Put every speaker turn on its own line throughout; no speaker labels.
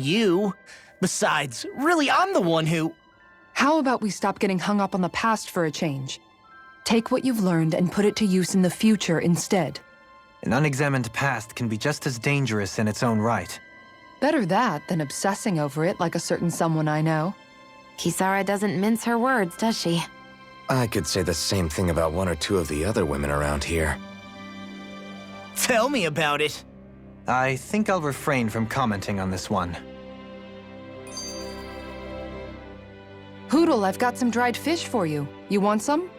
you. Besides, really, I'm the one who...
How about we stop getting hung up on the past for a change? Take what you've learned and put it to use in the future instead.
An unexamined past can be just as dangerous in its own right.
Better that than obsessing over it like a certain someone I know.
Kisara doesn't mince her words, does she?
I could say the same thing about one or two of the other women around here.
Tell me about it.
I think I'll refrain from commenting on this one.
Hootle, I've got some dried fish for you. You want some?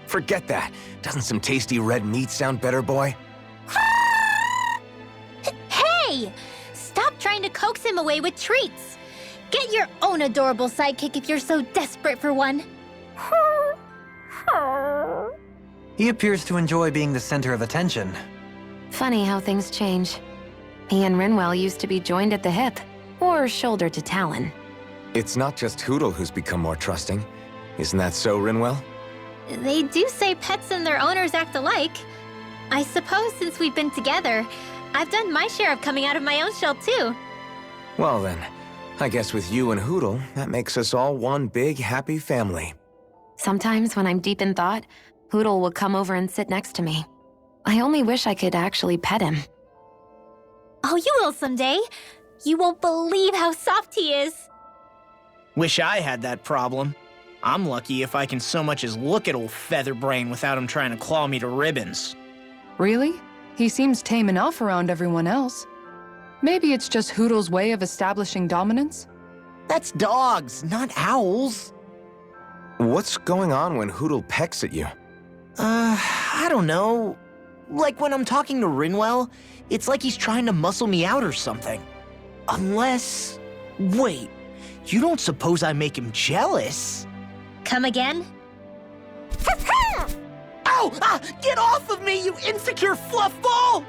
Forget that. Doesn't some tasty red meat sound better, boy?
Hey! Stop trying to coax him away with treats. Get your own adorable sidekick if you're so desperate for one.
He appears to enjoy being the center of attention.
Funny how things change. He and Rinwell used to be joined at the hip, or shoulder to talon.
It's not just Hootle who's become more trusting. Isn't that so, Rinwell?
They do say pets and their owners act alike. I suppose since we've been together, I've done my share of coming out of my own shell too.
Well then, I guess with you and Hootle, that makes us all one big happy family.
Sometimes when I'm deep in thought, Hootle will come over and sit next to me. I only wish I could actually pet him.
Oh, you will someday. You won't believe how soft he is.
Wish I had that problem. I'm lucky if I can so much as look at old Featherbrain without him trying to claw me to ribbons.
Really? He seems tame enough around everyone else. Maybe it's just Hootle's way of establishing dominance?
That's dogs, not owls.
What's going on when Hootle pecks at you?
I don't know. Like when I'm talking to Rinwell, it's like he's trying to muscle me out or something. Unless... Wait, you don't suppose I make him jealous?
Come again?
Ow! Ah, get off of me, you insecure fluffball!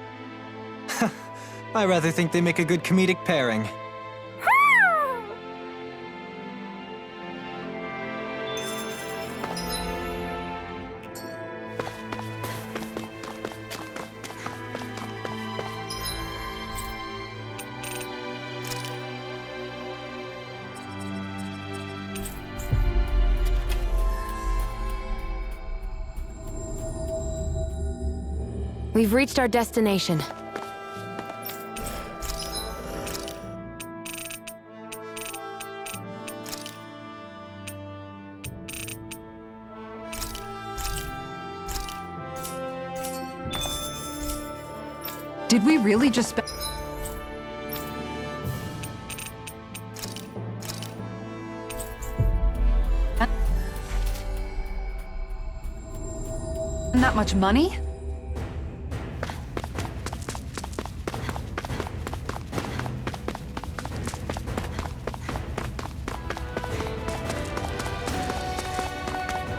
I rather think they make a good comedic pairing.
We've reached our destination.
Did we really just spend... that much money?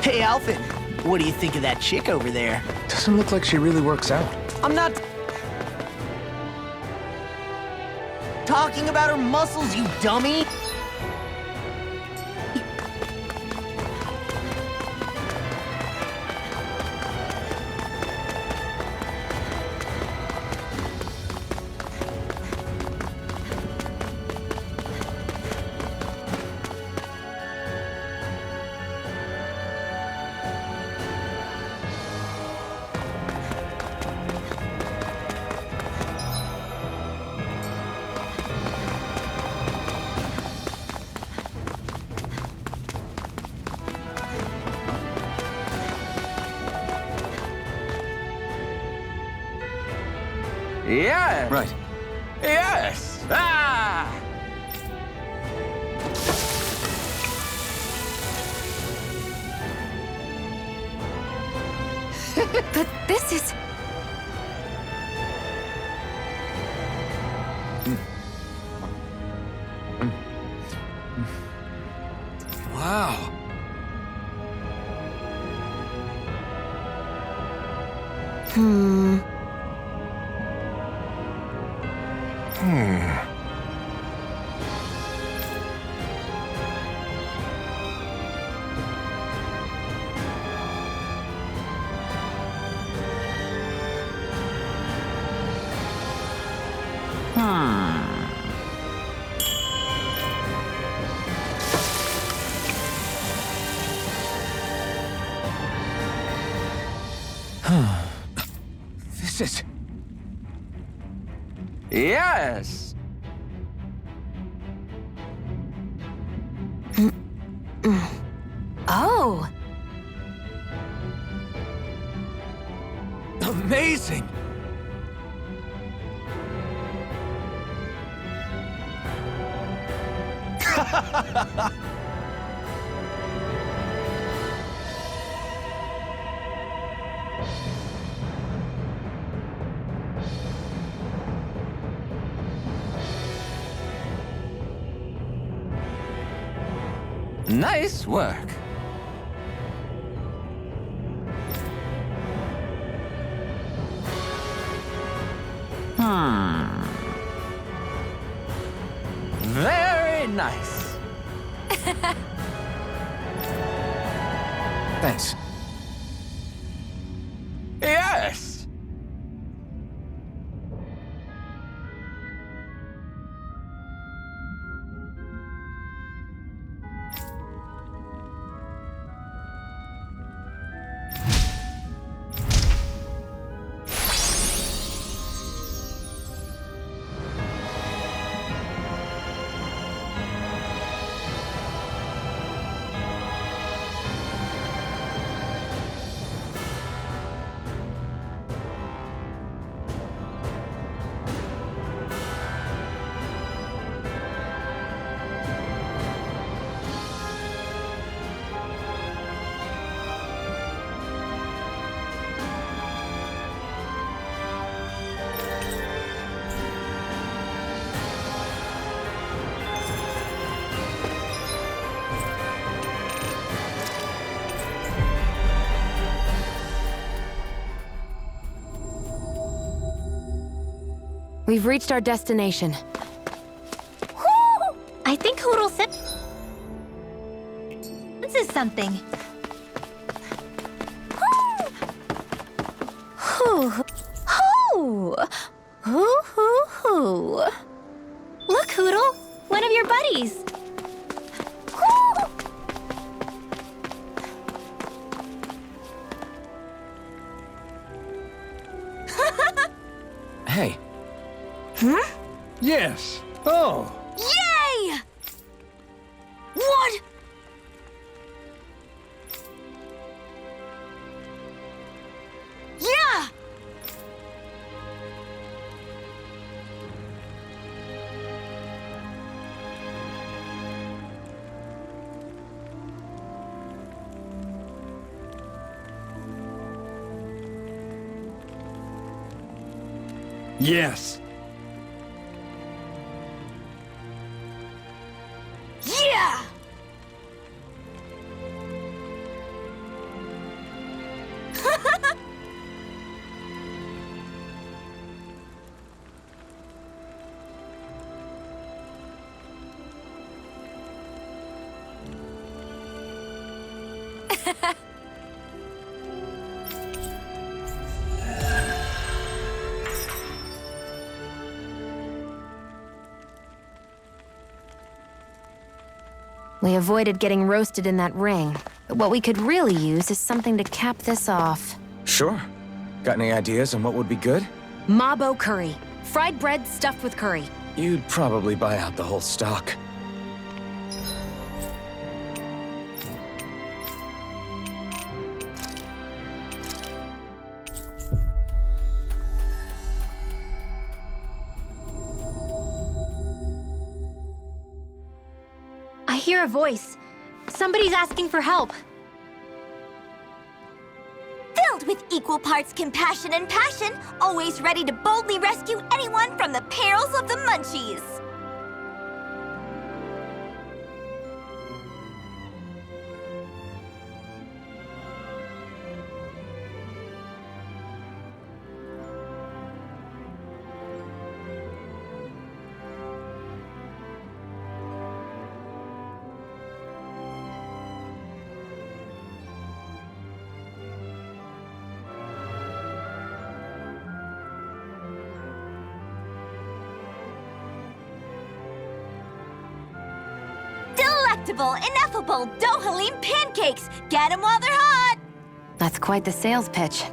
Hey, Alphen, what do you think of that chick over there?
Doesn't look like she really works out.
I'm not... talking about her muscles, you dummy!
Yeah.
Right.
Yes. Ah!
But this is...
Wow.
Hmm...
glasses!
Yes!
Oh!
Amazing!
Nice work. Very nice.
Thanks.
Yes!
We've reached our destination.
Whoo! I think Hoodle said... This is something. Whew! Hoo! Hoo, hoo, hoo. Look, Hoodle! One of your buddies! Whoo!
Hey.
Yes. Oh.
Yay! What? Yeah!
Yes.
Yeah!
We avoided getting roasted in that ring, but what we could really use is something to cap this off.
Sure. Got any ideas on what would be good?
Mabo curry. Fried bread stuffed with curry.
You'd probably buy out the whole stock.
I hear a voice. Somebody's asking for help.
Filled with equal parts compassion and passion, always ready to boldly rescue anyone from the perils of the Munchies. Delectable, ineffable Dohalim pancakes! Get 'em while they're hot!
That's quite the sales pitch.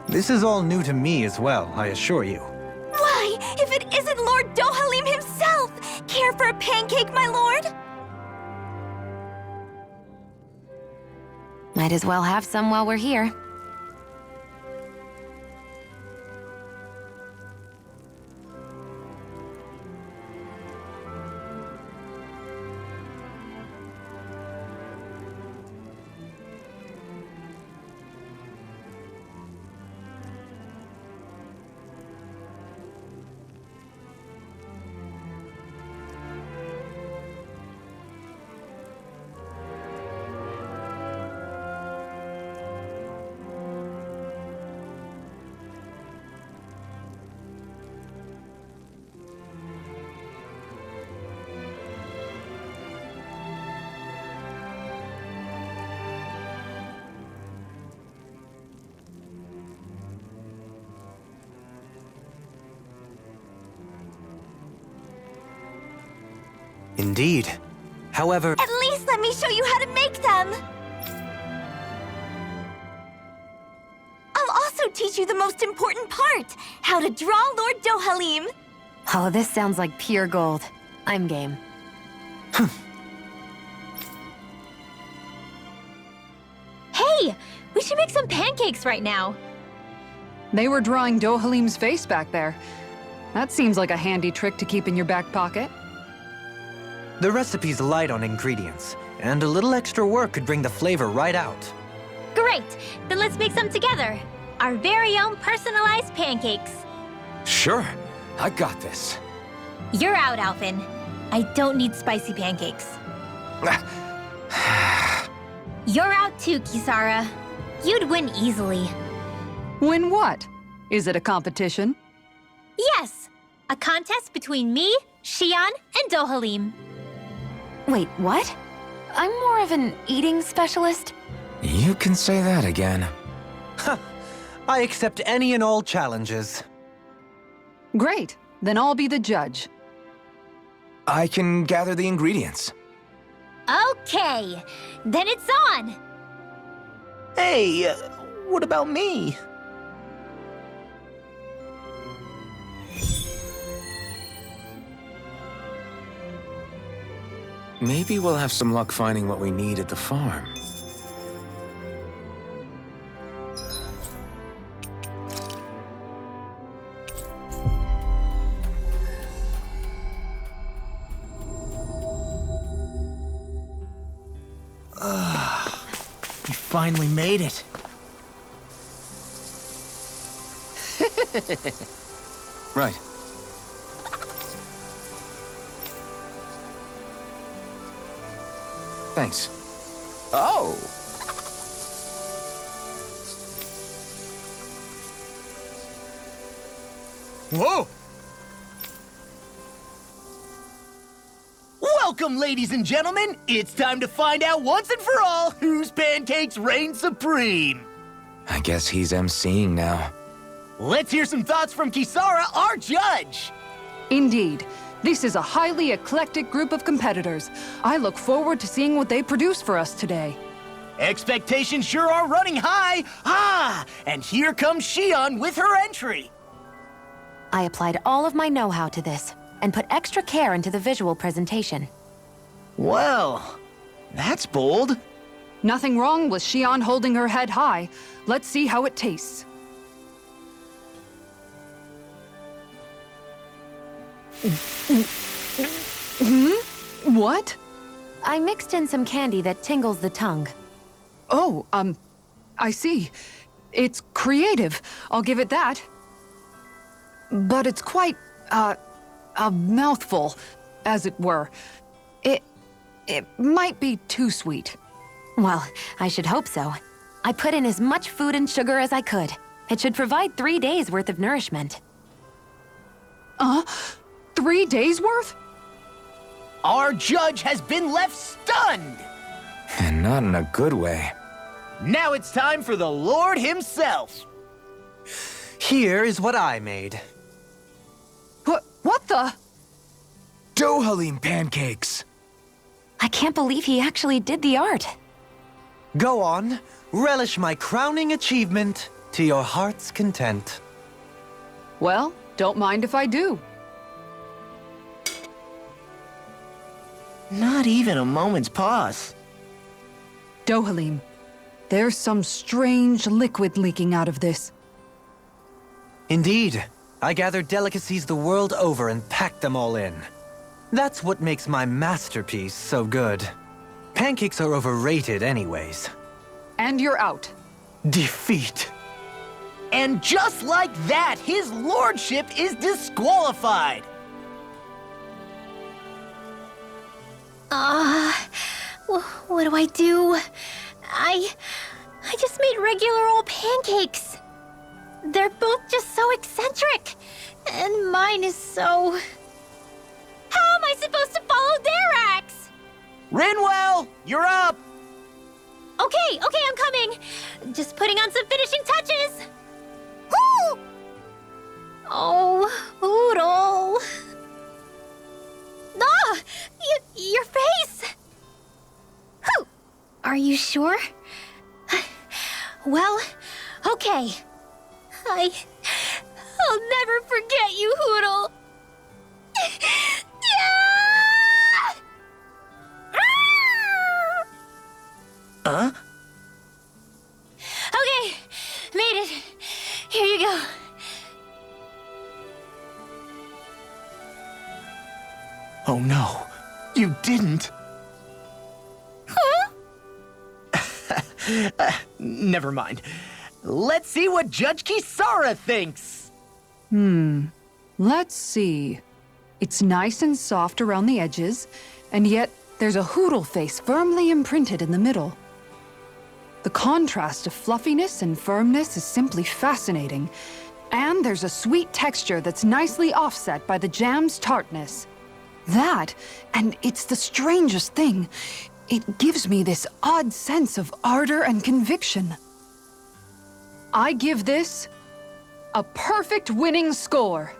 This is all new to me as well, I assure you.
Why, if it isn't Lord Dohalim himself! Care for a pancake, my lord?
Might as well have some while we're here.
Indeed. However,
At least let me show you how to make them! I'll also teach you the most important part, how to draw Lord Dohalim.
Oh, this sounds like pure gold. I'm game.
Hey, we should make some pancakes right now.
They were drawing Dohalim's face back there. That seems like a handy trick to keep in your back pocket.
the recipe's light on ingredients, and a little extra work could bring the flavor right out.
Great! Then let's make some together. Our very own personalized pancakes.
Sure, I got this.
You're out, Alvin. I don't need spicy pancakes. You're out too, Kisara. You'd win easily.
Win what? Is it a competition?
Yes! A contest between me, Xion, and Dohalim.
Wait, what? I'm more of an eating specialist.
You can say that again.
I accept any and all challenges.
Great. Then I'll be the judge.
I can gather the ingredients.
Okay, then it's on!
Hey, what about me?
Maybe we'll have some luck finding what we need at the farm.
We finally made it.
Right. Thanks. Oh!
Whoa! Welcome, ladies and gentlemen. It's time to find out once and for all whose pancakes reign supreme.
I guess he's emceeing now.
Let's hear some thoughts from Kisara, our judge.
Indeed. This is a highly eclectic group of competitors. I look forward to seeing what they produce for us today.
Expectations sure are running high. And here comes Xion with her entry.
I applied all of my know-how to this, and put extra care into the visual presentation.
Well, that's bold.
Nothing wrong with Xion holding her head high. Let's see how it tastes. What?
I mixed in some candy that tingles the tongue.
Oh, I see. It's creative. I'll give it that. But it's quite, a mouthful, as it were. It might be too sweet.
Well, I should hope so. I put in as much food and sugar as I could. It should provide 3 days' worth of nourishment.
3 days worth?
Our judge has been left stunned.
And not in a good way.
Now it's time for the Lord himself.
Here is what I made.
What the?
Dohalim pancakes!
I can't believe he actually did the art.
Go on, relish my crowning achievement. to your heart's content.
Well, don't mind if I do.
Not even a moment's pause.
Dohalim, there's some strange liquid leaking out of this.
Indeed. I gathered delicacies the world over and packed them all in. That's what makes my masterpiece so good. Pancakes are overrated anyways.
And you're out.
Defeat.
And just like that, his lordship is disqualified.
What do I do? I just made regular old pancakes. They're both just so eccentric. And mine is so... How am I supposed to follow their acts?
Rinwell, you're up!
Okay, I'm coming. Just putting on some finishing touches. Woo! Oh, Oodle. Ah! Your face! Whew. Are you sure? Well, okay. I'll never forget you, Hoodle. Yeah!
Huh?
Okay, made it. Here you go.
Oh no, you didn't.
Huh?
Never mind. Let's see what Judge Kisara thinks.
Let's see. It's nice and soft around the edges, and yet there's a Hoodle face firmly imprinted in the middle. The contrast of fluffiness and firmness is simply fascinating. And there's a sweet texture that's nicely offset by the jam's tartness. That, and it's the strangest thing, it gives me this odd sense of ardor and conviction. I give this a perfect winning score.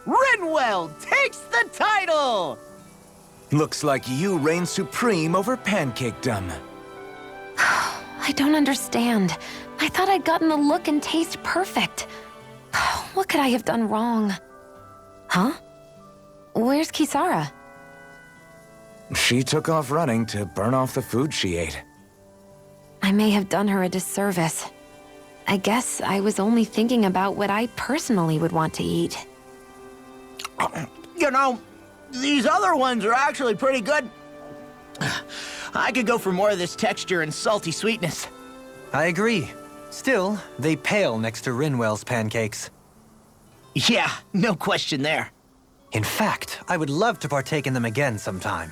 Rinwell takes the title!
Looks like you reign supreme over pancakedom.
I don't understand. I thought I'd gotten the look and taste perfect. What could I have done wrong? Huh? Where's Kisara?
She took off running to burn off the food she ate.
I may have done her a disservice. I guess I was only thinking about what I personally would want to eat.
You know, these other ones are actually pretty good. I could go for more of this texture and salty sweetness.
I agree. Still, they pale next to Rinwell's pancakes.
Yeah, no question there.
In fact, I would love to partake in them again sometime.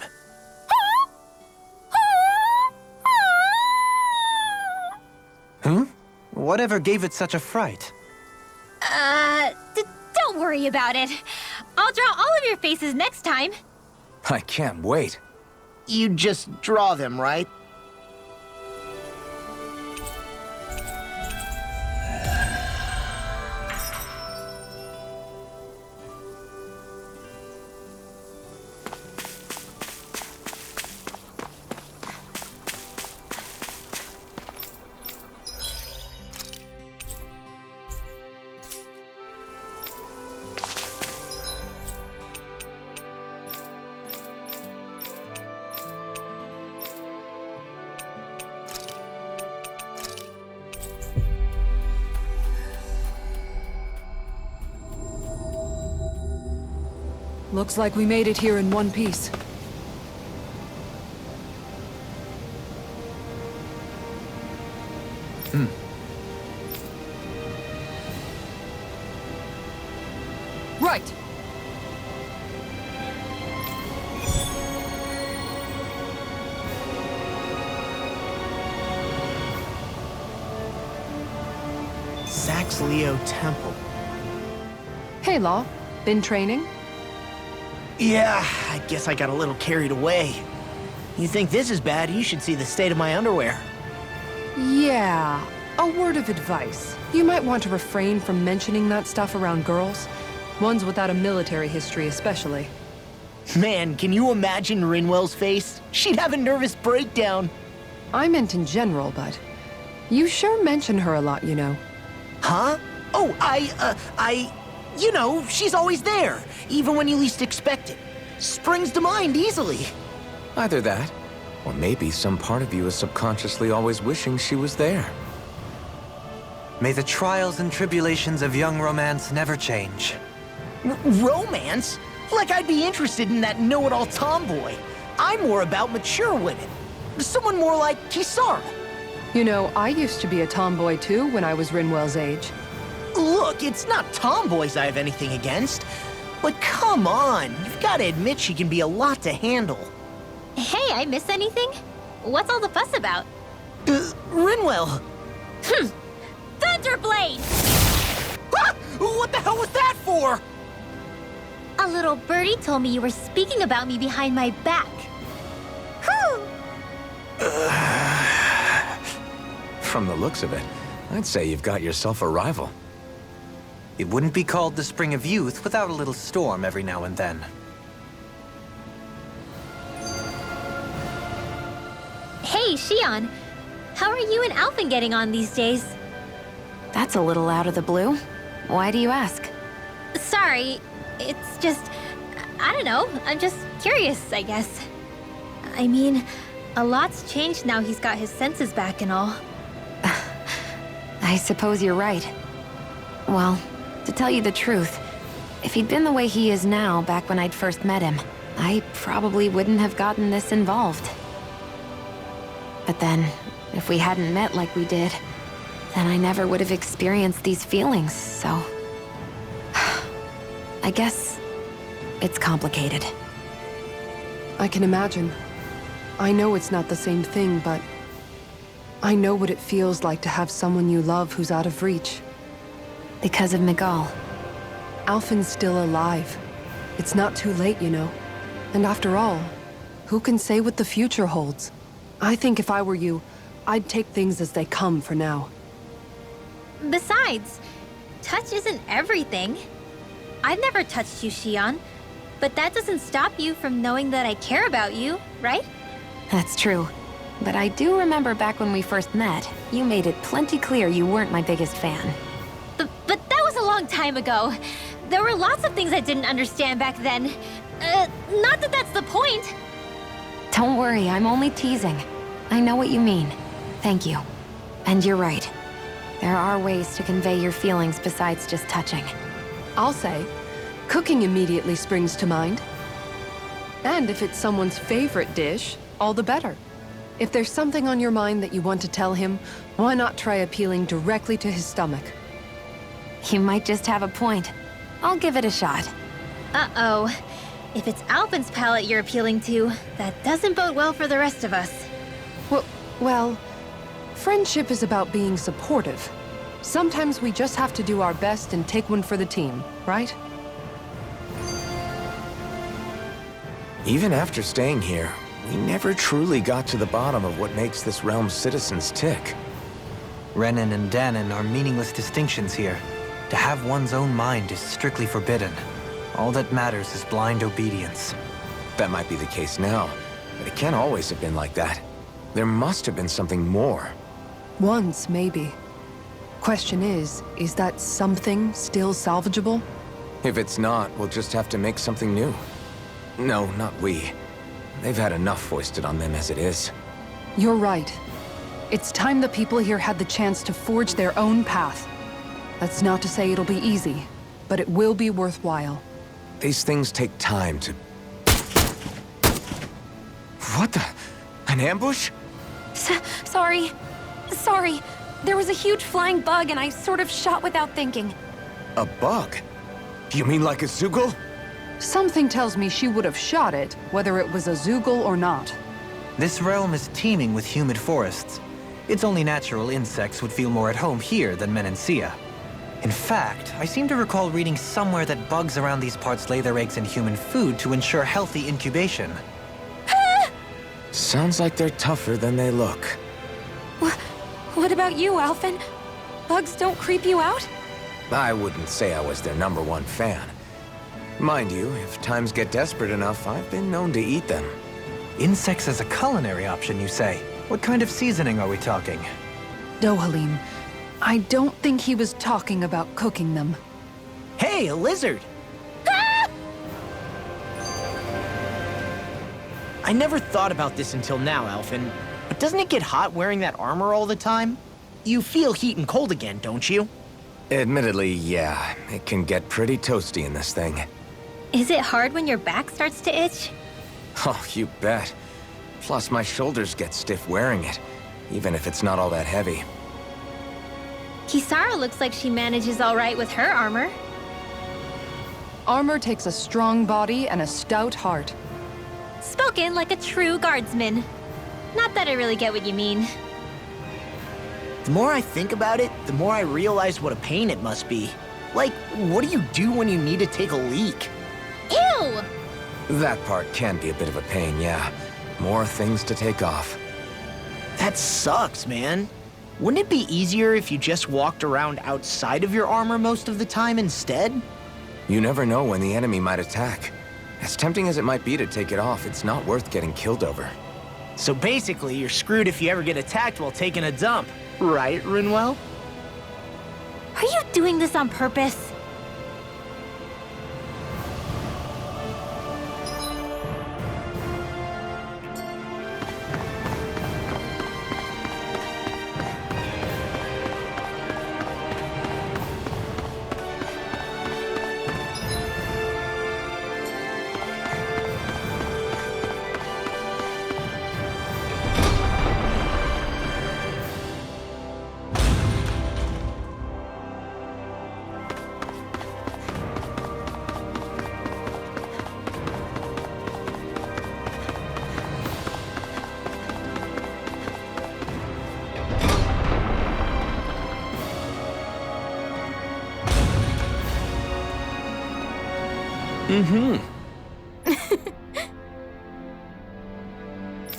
Whatever gave it such a fright?
Don't worry about it. I'll draw all of your faces next time.
I can't wait.
You just draw them, right?
Looks like we made it here in one piece. Right.
Saxleo Temple.
Hey, Law. Been training?
Yeah, I guess I got a little carried away. You think this is bad, you should see the state of my underwear.
Yeah. A word of advice. You might want to refrain from mentioning that stuff around girls. Ones without a military history especially.
Man, can you imagine Rinwell's face? She'd have a nervous breakdown.
I meant in general, but You sure mention her a lot, you know.
Huh? Oh, you know, she's always there, even when you least expect it. Springs to mind easily.
Either that, or maybe some part of you is subconsciously always wishing she was there.
May the trials and tribulations of young romance never change.
Romance? Like I'd be interested in that know-it-all tomboy. I'm more about mature women. Someone more like Kisara.
You know, I used to be a tomboy too when I was Rinwell's age.
Look, it's not tomboys I have anything against. But come on, you've got to admit she can be a lot to handle.
Hey, I miss anything? What's all the fuss about?
Rinwell.
Thunderblade!
Ah! What the hell was that for?
A little birdie told me you were speaking about me behind my back. Whew!
From the looks of it, I'd say you've got yourself a rival.
It wouldn't be called the Spring of Youth without a little storm every now and then.
Hey, Shion. How are you and Alphen getting on these days?
That's a little out of the blue. Why do you ask?
Sorry, it's just... I don't know, I'm just curious, I guess. I mean, a lot's changed now he's got his senses back and all.
I suppose you're right. Well, to tell you the truth, if he'd been the way he is now back when I'd first met him, I probably wouldn't have gotten this involved. But then, if we hadn't met like we did, then I never would have experienced these feelings, so... I guess it's complicated.
I can imagine. I know it's not the same thing, but I know what it feels like to have someone you love who's out of reach.
Because of Miguel.
Alphen's still alive. It's not too late, you know. And after all, who can say what the future holds? I think if I were you, I'd take things as they come for now.
Besides, touch isn't everything. I've never touched you, Shion, but that doesn't stop you from knowing that I care about you, right?
That's true. But I do remember back when we first met, you made it plenty clear you weren't my biggest fan.
But that was a long time ago. There were lots of things I didn't understand back then. Not that that's the point.
Don't worry, I'm only teasing. I know what you mean. Thank you. And you're right. There are ways to convey your feelings besides just touching.
I'll say, cooking immediately springs to mind. And if it's someone's favorite dish, all the better. If there's something on your mind that you want to tell him, why not try appealing directly to his stomach?
You might just have a point. I'll give it a shot.
Uh-oh. If it's Alphen's palate you're appealing to, that doesn't bode well for the rest of us.
Well, friendship is about being supportive. Sometimes we just have to do our best and take one for the team, right?
Even after staying here, we never truly got to the bottom of what makes this realm's citizens tick.
Renan and Danon are meaningless distinctions here. To have one's own mind is strictly forbidden. All that matters is blind obedience.
That might be the case now, but it can't always have been like that. There must have been something more.
Once, maybe. Question is that something still salvageable?
If it's not, we'll just have to make something new. No, not we. They've had enough foisted on them as it is.
You're right. It's time the people here had the chance to forge their own path. That's not to say it'll be easy, but it will be worthwhile.
These things take time to... What the... An ambush?
Sorry. There was a huge flying bug and I sort of shot without thinking.
A bug? You mean like a Zoogle?
Something tells me she would have shot it, whether it was a Zoogle or not.
This realm is teeming with humid forests. It's only natural insects would feel more at home here than Menancia. In fact, I seem to recall reading somewhere that bugs around these parts lay their eggs in human food to ensure healthy incubation.
Sounds like they're tougher than they look.
What about you, Alphen? Bugs don't creep you out?
I wouldn't say I was their #1 fan. Mind you, if times get desperate enough, I've been known to eat them.
Insects as a culinary option, you say? What kind of seasoning are we talking?
Dohalim. I don't think he was talking about cooking them.
Hey, a lizard! I never thought about this until now, Alphen. But doesn't it get hot wearing that armor all the time? You feel heat and cold again, don't you?
Admittedly, yeah. It can get pretty toasty in this thing.
Is it hard when your back starts to itch?
Oh, you bet. Plus, my shoulders get stiff wearing it, even if it's not all that heavy.
Kisara looks like she manages all right with her armor.
Armor takes a strong body and a stout heart.
Spoken like a true guardsman. Not that I really get what you mean.
The more I think about it, the more I realize what a pain it must be. Like, what do you do when you need to take a leak?
Ew!
That part can be a bit of a pain, yeah. More things to take off.
That sucks, man. Wouldn't it be easier if you just walked around outside of your armor most of the time instead?
You never know when the enemy might attack. As tempting as it might be to take it off, it's not worth getting killed over.
So basically, you're screwed if you ever get attacked while taking a dump. Right, Rinwell?
Are you doing this on purpose?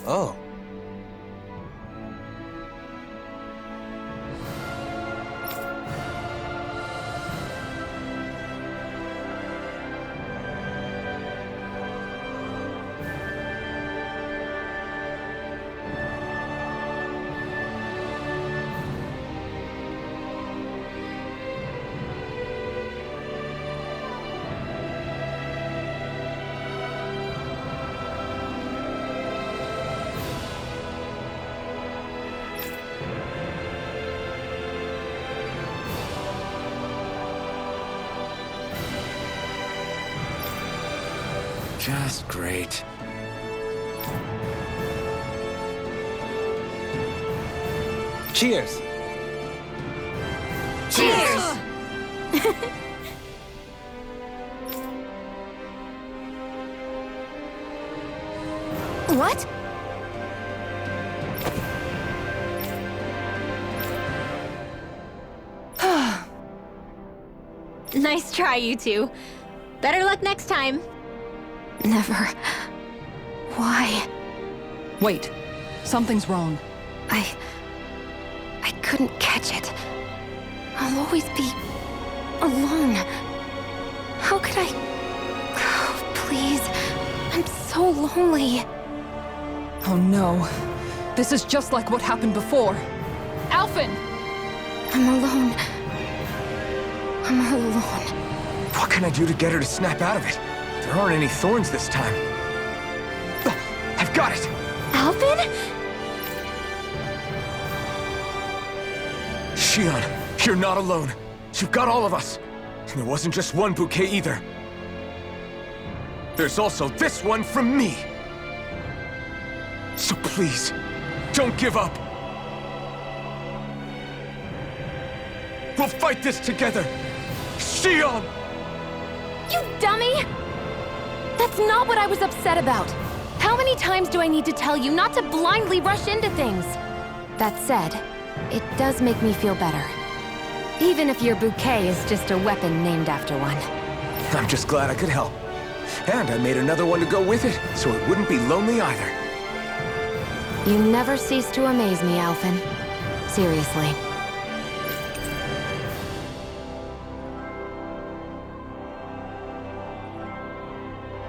Oh.
Just great.
Cheers!
Cheers!
What?
Nice try, you two. Better luck next time.
Never. Why?
Wait, something's wrong.
I couldn't catch it. I'll always be alone. How could I? Oh, please. I'm so lonely.
Oh no. This is just like what happened before. Alphen!
I'm alone. I'm alone.
What can I do to get her to snap out of it? There aren't any thorns this time. I've got it!
Alvin?
Shion, you're not alone. You've got all of us. And there wasn't just one bouquet either. There's also this one from me. So please, don't give up. We'll fight this together. Shion!
You dummy! That's not what I was upset about. How many times do I need to tell you not to blindly rush into things? That said, it does make me feel better. Even if your bouquet is just a weapon named after one.
I'm just glad I could help. And I made another one to go with it, so it wouldn't be lonely either.
You never cease to amaze me, Alphen. Seriously.